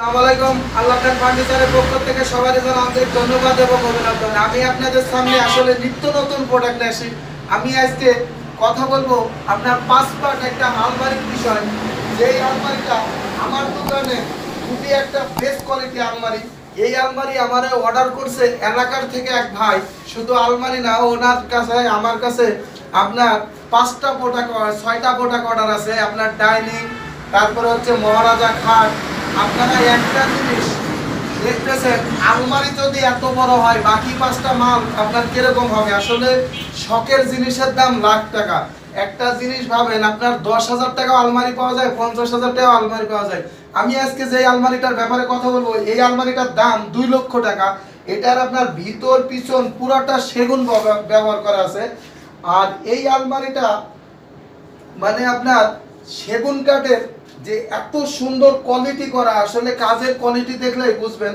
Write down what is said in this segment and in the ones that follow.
আসসালামু আলাইকুম। আল্লাহ খান ফার্নিচারের পক্ষ থেকে সবারই জানাই আন্তরিক ধন্যবাদ এবং অভিনন্দন। আমি আপনাদের সামনে আসলে নিত্য নতুন প্রোডাক্ট নিয়ে আসি। আমি আজকে কথা বলবো আপনার 5 পার্ট একটা আলমারির বিষয়। যেই আলমারিটা আমার দোকানে খুবই একটা বেস্ট কোয়ালিটি আলমারি। এই আলমারি আমারে অর্ডার করছে এলাকার থেকে এক ভাই। শুধু আলমারি না, ওনার কাছে আমার কাছে আপনার 5টা প্রোডাক্ট 6টা প্রোডাক্ট অর্ডার আছে। আপনার ডাইনিং, তারপরে হচ্ছে মহারাজা খাট। আপনারা একটা জিনিস দেখতেছেন, আলমারি যদি এত বড় হয় বাকি 5টা মাল আপনার কিরকম হবে? আসলে শখের জিনিসের দাম লাখ টাকা। একটা জিনিস ভাবেন, আপনার 10,000 টাকা আলমারি পাওয়া যায়, 50,000 টাকা আলমারি পাওয়া যায়। আমি আজকে যে আলমারিটার ব্যাপারে কথা বলবো, এই আলমারিটার দাম 2 লক্ষ টাকা। এটার আপনার ভিতর পিছন পুরাটা সেগুন ব্যবহার করা আছে। আর এই আলমারিটা মানে আপনার সেগুন কাঠের যে এত সুন্দর কোয়ালিটি করা, আসলে কাজের কোয়ালিটি দেখলেই বুঝবেন।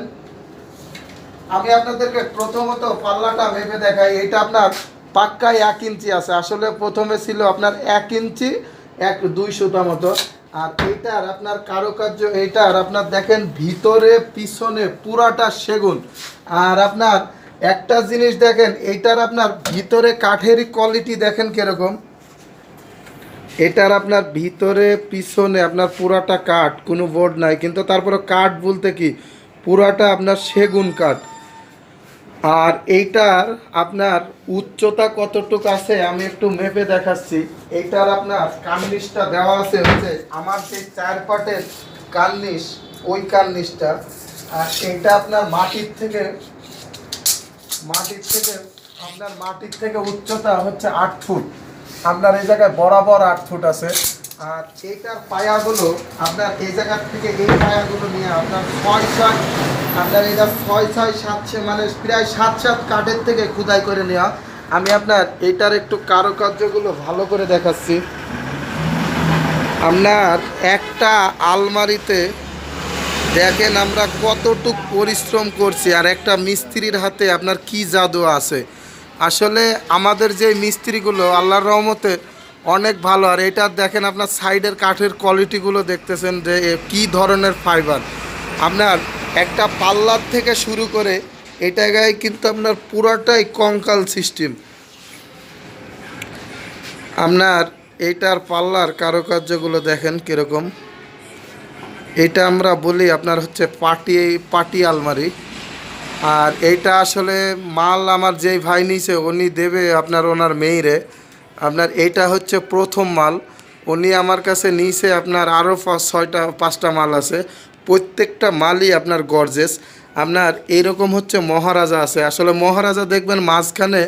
আমি আপনাদেরকে প্রথমত পাল্লাটা মেপে দেখাই। এটা আপনার পাক্কায় 1 ইঞ্চি আছে। আসলে প্রথমে ছিল আপনার 1 ইঞ্চি 2 সুতা মতো। আর এইটার আপনার কারুকার্য, এইটার আপনার দেখেন ভিতরে পিছনে পুরাটা সেগুন। আর আপনার একটা জিনিস দেখেন, এইটার আপনার ভিতরে কাঠেরই কোয়ালিটি দেখেন কিরকম। এটার আপনার ভিতরে পিছনে আপনার পুরাটা কাঠ, কোনো বোর্ড নাই, কিন্তু তারপরে কাঠ বলতে কি পুরাটা আপনার সেগুন কাঠ। আর এইটার আপনার উচ্চতা কতটুকু আছে আমি একটু মেপে দেখাচ্ছি। এইটার আপনার কার্নিশটা দেওয়া আছে হচ্ছে আমার যে 4 পাটের কার্নিশ, ওই কার্নিশটা। আর এইটা আপনার মাটির থেকে উচ্চতা হচ্ছে 8 ফুট। আপনার এই জায়গায় বরাবর 8 ফুট আছে। আর এইটার পায়াগুলো আপনার এই জায়গার থেকে এই পায়াগুলো নিয়ে আপনার 6-7, আপনার এটা 6-6-7 মানে প্রায় 7-7 কাঠের থেকে খোদাই করে নেওয়া। আমি আপনার এইটার একটু কারুকার্যগুলো ভালো করে দেখাচ্ছি। আপনার একটা আলমারিতে দেখেন আমরা কতটুক পরিশ্রম করছি, আর একটা মিস্ত্রির হাতে আপনার কি জাদু আছে। আসলে আমাদের যে মিস্ত্রিগুলো আল্লাহর রহমতে অনেক ভালো। আর এটা দেখেন আপনার সাইডের কাঠের কোয়ালিটিগুলো দেখতেছেন যে কি ধরনের ফাইবার। আপনার একটা পাল্লার থেকে শুরু করে এটা গায়ে কিন্তু আপনার পুরাটাই কঙ্কাল সিস্টেম। আপনার এইটার পাল্লার কারুকার্যগুলো দেখেন কীরকম। এটা আমরা বলি আপনার হচ্ছে পাটি আলমারি। আর এইটা আসলে মাল আমার যেই ভাই নিছে উনি দেবে আপনার ওনার মেয়েরে। আপনার এইটা হচ্ছে প্রথম মাল। উনি আমার কাছে নিয়েছে আপনার আরও 5টা মাল আছে। প্রত্যেকটা মালই আপনার গর্জেস। আপনার এইরকম হচ্ছে মহারাজা আছে। আসলে মহারাজা দেখবেন মাঝখানে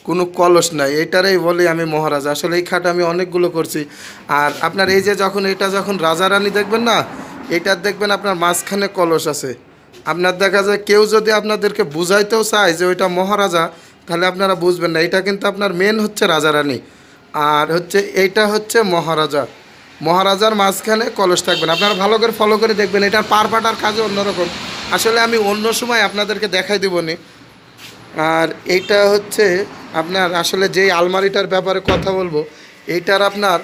কোনো কলস নাই, এটারই বলি আমি মহারাজা। আসলে এই খাট আমি অনেকগুলো করছি। আর আপনার এই যে যখন রাজা রানী দেখবেন না, এটার দেখবেন আপনার মাঝখানে কলস আছে। আপনার দেখা যায় কেউ যদি আপনাদেরকে বুঝাইতেও চায় যে ওইটা মহারাজা, তাহলে আপনারা বুঝবেন না। এটা কিন্তু আপনার মেন হচ্ছে রাজা রানী, আর হচ্ছে এইটা হচ্ছে মহারাজা। মহারাজার মাঝখানে কলস থাকবেন। আপনারা ভালো করে ফলো করে দেখবেন। এটার পাটার কাজও অন্যরকম। আসলে আমি অন্য সময় আপনাদেরকে দেখাই দেবনি। আর এইটা হচ্ছে আপনার আসলে যেই আলমারিটার ব্যাপারে কথা বলবো, এইটার আপনার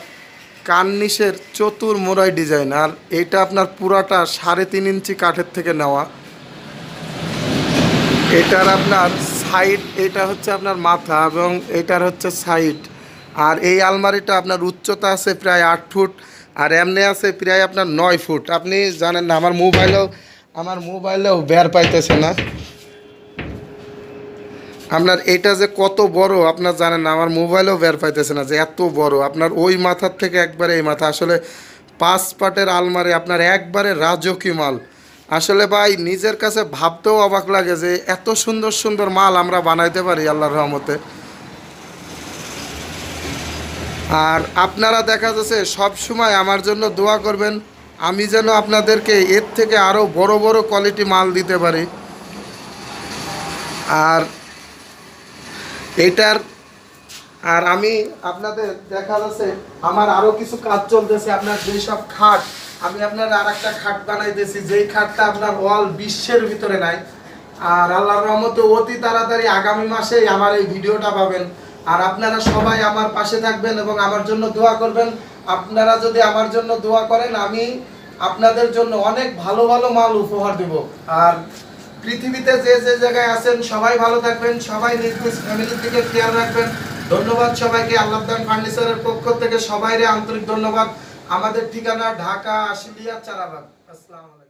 কার্নিশের চতুর মোড়াই ডিজাইন। আর এইটা আপনার পুরাটা 3.5 ইঞ্চি কাঠের থেকে নেওয়া। এটার আপনার সাইড, এটা হচ্ছে আপনার মাথা এবং এটার হচ্ছে সাইড। আর এই আলমারিটা আপনার উচ্চতা আছে প্রায় 8 ফুট, আর এমনি আছে প্রায় আপনার 9 ফুট। আপনি জানেন না, আমার মোবাইলেও বের পাইতেছে না। আপনার এটা যে কত বড় আপনার জানেন না, আমার মোবাইলেও বের পাইতেছে না যে এত বড়। আপনার ওই মাথার থেকে একবারে এই মাথা। আসলে 5 পাটের আলমারি আপনার একবারে রাজকীয় মাল। আসলে ভাই নিজের কাছে ভাবতেও অবাক লাগে যে এত সুন্দর সুন্দর মাল আমরা বানাইতে পারি আল্লাহর রহমতে। আর আপনারা দেখা যাচ্ছে সব সময় আমার জন্য দোয়া করবেন, আমি যেন আপনাদেরকে এর থেকে আরও বড় বড় কোয়ালিটি মাল দিতে পারি। আর এইটার আমি আপনাদের দেখা যাচ্ছে আমার আরও কিছু কাজ চলতেছে। আপনার যেই সব খাট, আমি আপনার আর একটা খাট বানাইতেছি, যেই খাটটা আপনার অল বিশ্বের ভিতরে নাই। আর আল্লাহর রহমতে অতি তাড়াতাড়ি আগামী মাসেই আমার এই ভিডিওটা পাবেন। আর আপনারা সবাই আমার পাশে থাকবেন এবং আমার জন্য দোয়া করবেন। আপনারা যদি আমার জন্য দোয়া করেন, আমি আপনাদের জন্য অনেক ভালো ভালো মাল উপহার দেব। আর পৃথিবীতে যে যে জায়গায় আছেন সবাই ভালো থাকবেন, সবাই নিজ নিজ ফ্যামিলির দিকে খেয়াল রাখবেন। ধন্যবাদ সবাইকে। আল্লাহদান ফার্নিচারের পক্ষ থেকে সবাইরে আন্তরিক ধন্যবাদ। আমাদের ঠিকানা ঢাকা আশুলিয়া চারাবাগ। আসসালামু আলাইকুম।